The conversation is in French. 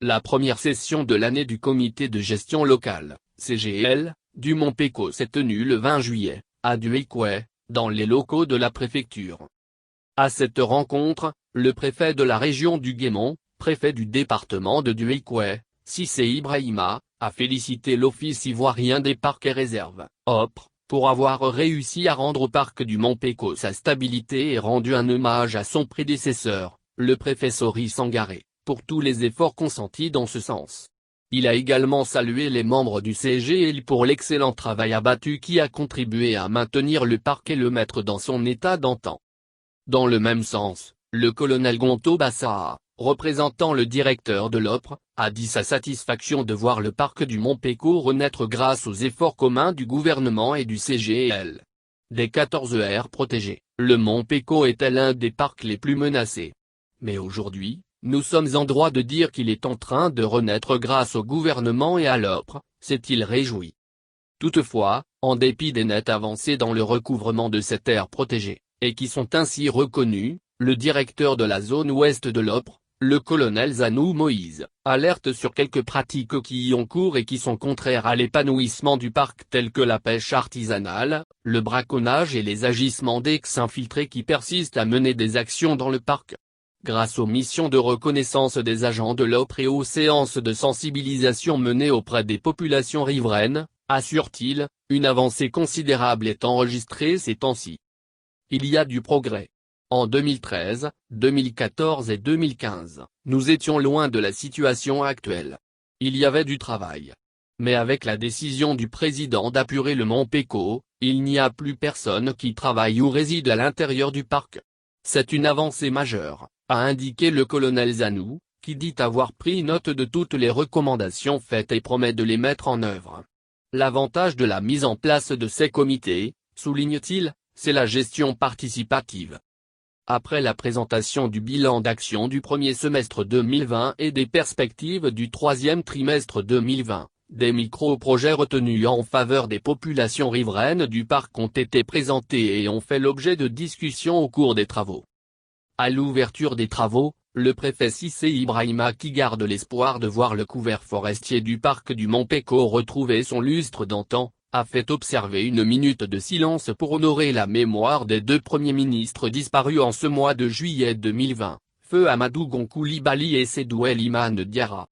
La première session de l'année du comité de gestion locale, CGL, du Mont Péco s'est tenue le 20 juillet, à Duékoué, dans les locaux de la préfecture. À cette rencontre, le préfet de la région du Guémont, préfet du département de Duékoué, Cissé Ibrahima, a félicité l'Office ivoirien des parcs et réserves, OPRE, pour avoir réussi à rendre au parc du Mont Péco sa stabilité et rendu un hommage à son prédécesseur, le préfet Sori Sangaré, pour tous les efforts consentis dans ce sens. Il a également salué les membres du CGL pour l'excellent travail abattu qui a contribué à maintenir le parc et le mettre dans son état d'antan. Dans le même sens, le colonel Gonto Bassa, représentant le directeur de l'OPRE, a dit sa satisfaction de voir le parc du Mont Péco renaître grâce aux efforts communs du gouvernement et du CGL. Des 14 aires protégées, le Mont Péco était l'un des parcs les plus menacés. Mais aujourd'hui, nous sommes en droit de dire qu'il est en train de renaître grâce au gouvernement et à l'OPRE, s'est-il réjoui. Toutefois, en dépit des nettes avancées dans le recouvrement de cette aire protégée, et qui sont ainsi reconnues, le directeur de la zone ouest de l'OPRE, le colonel Zanou Moïse, alerte sur quelques pratiques qui y ont cours et qui sont contraires à l'épanouissement du parc telles que la pêche artisanale, le braconnage et les agissements d'ex-infiltrés qui persistent à mener des actions dans le parc. Grâce aux missions de reconnaissance des agents de l'OPRE et aux séances de sensibilisation menées auprès des populations riveraines, assure-t-il, une avancée considérable est enregistrée ces temps-ci. Il y a du progrès. En 2013, 2014 et 2015, nous étions loin de la situation actuelle. Il y avait du travail. Mais avec la décision du président d'apurer le Mont Péco, il n'y a plus personne qui travaille ou réside à l'intérieur du parc. C'est une avancée majeure, a indiqué le colonel Zanou, qui dit avoir pris note de toutes les recommandations faites et promet de les mettre en œuvre. L'avantage de la mise en place de ces comités, souligne-t-il, c'est la gestion participative. Après la présentation du bilan d'action du premier semestre 2020 et des perspectives du troisième trimestre 2020, des micro-projets retenus en faveur des populations riveraines du parc ont été présentés et ont fait l'objet de discussions au cours des travaux. À l'ouverture des travaux, le préfet Cissé Ibrahima, qui garde l'espoir de voir le couvert forestier du parc du Mont Péco retrouver son lustre d'antan, a fait observer une minute de silence pour honorer la mémoire des deux premiers ministres disparus en ce mois de juillet 2020, feu Amadou Gon Coulibaly et Seydou El Iman Diarra.